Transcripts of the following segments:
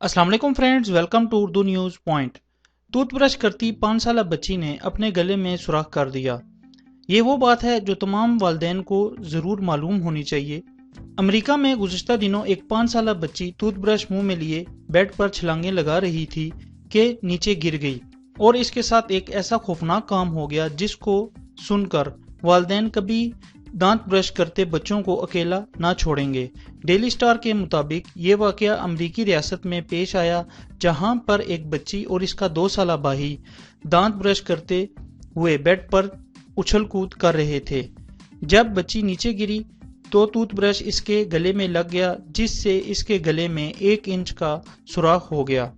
अस्सलाम वालेकुम friends, welcome to Urdu news point. Toothbrush करती 5 साल बच्ची ने अपने गले में सुराख कर दिया। ये वो बात है जो तमाम वालिदैन को ज़रूर मालूम होनी चाहिए। अमेरिका में गुज़िश्ता दिनों एक 5 साल बच्ची टूथब्रश मुंह में लिए बेड पर छलांगे लगा रही थी कि नीचे गिर गई और इसके साथ एक ऐसा खौफनाक काम हो गया जिसको सुनकर वालिदैन कभी दांत ब्रश करते बच्चों को अकेला ना छोड़ेंगे। डेली स्टार के मुताबिक ये वाकया अमरीकी रियासत में पेश आया, जहां पर एक बच्ची और इसका 2 साल भाई दांत ब्रश करते हुए बेड पर उछल कूद कर रहे थे। जब बच्ची नीचे गिरी तो टूथब्रश इसके गले में लग गया, जिससे इसके गले में 1 इंच का सुराख हो गया।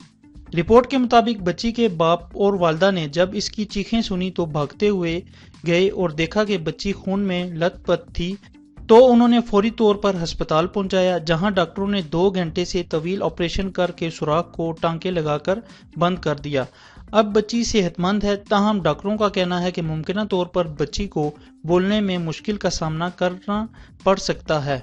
रिपोर्ट के मुताबिक बच्ची के बाप और वालदा ने जब इसकी चीखें सुनी तो भागते हुए गए और देखा कि बच्ची खून में लथपथ थी, तो उन्होंने फौरी तौर पर अस्पताल पहुंचाया, जहां डॉक्टरों ने 2 घंटे से तवील ऑपरेशन करके सुराख को टांके लगाकर बंद कर दिया। अब बच्ची सेहतमंद है, ताहम डॉक्टरों का कहना है कि मुमकिन तौर पर बच्ची को बोलने में मुश्किल का सामना करना पड़ सकता है।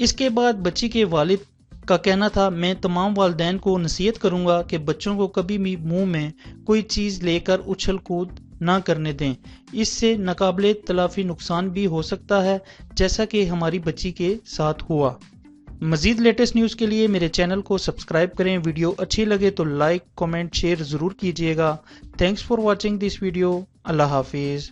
इसके बाद बच्ची के वालिद का कहना था, मैं तमाम वालिदैन को नसीहत करूंगा कि बच्चों को कभी भी मुंह में कोई चीज़ लेकर उछल कूद ना करने दें। इससे नाकाबिले तलाफी नुकसान भी हो सकता है, जैसा कि हमारी बच्ची के साथ हुआ। मजीद लेटेस्ट न्यूज़ के लिए मेरे चैनल को सब्सक्राइब करें। वीडियो अच्छी लगे तो लाइक, कमेंट, शेयर ज़रूर कीजिएगा। Thanks for watching this video. अल्लाह हाफिज़।